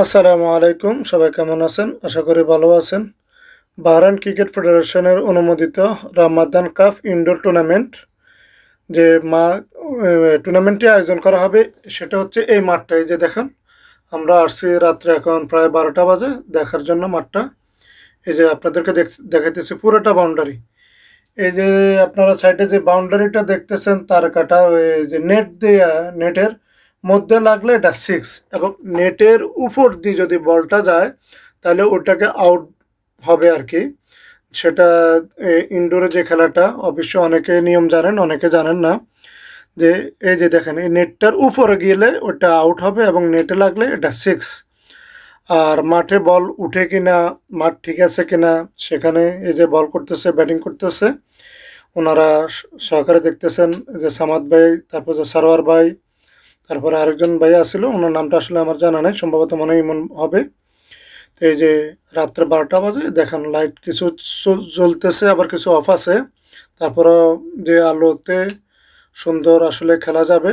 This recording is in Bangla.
আসসালামু আলাইকুম, সবাই কেমন আছেন? আশা করি ভালো আছেন। বাহরাইন ক্রিকেট ফেডারেশনের অনুমোদিত রামাদান কাপ ইনডোর টুর্নামেন্ট যে মা টুর্নামেন্টটি আয়োজন করা হবে সেটা হচ্ছে এই মাঠটা। এই যে দেখেন, আমরা আসছি রাত্রে, এখন প্রায় 12টা বাজে দেখার জন্য মাঠটা। এই যে আপনাদেরকে দেখাইতেছি পুরোটা বাউন্ডারি। এই যে আপনারা সাইডে যে বাউন্ডারিটা দেখতেছেন তার কাটা, ওই যে নেট দিয়ে, নেটের মধ্যে লাগলে এটা সিক্স, এবং নেটের উপর দিয়ে যদি বলটা যায় তাহলে ওটাকে আউট হবে আর কি। সেটা ইনডোরে যে খেলাটা, অবশ্য অনেকে নিয়ম জানেন, অনেকে জানেন না। যে এই যে দেখেন, এই নেটটার উপরে গেলে ওটা আউট হবে এবং নেটে লাগলে এটা সিক্স। আর মাঠে বল উঠে কিনা, মাঠ ঠিক আছে কিনা, সেখানে এই যে বল করতেছে, ব্যাটিং করতেছে ওনারা সহকারে দেখতেছেন, যে সামাদ ভাই, তারপর যে সারোয়ার ভাই, তারপরে আরেকজন ভাই আসছিল, ওনার নামটা আসলে আমার জানা নেই, সম্ভবত মনে হয় ইমন হবে। তো এই যে রাত্রে 12টা বাজে দেখেন, লাইট কিছু জ্বলতেছে, আবার কিছু অফ আছে। তারপরে যে আলোতে সুন্দর আসলে খেলা যাবে।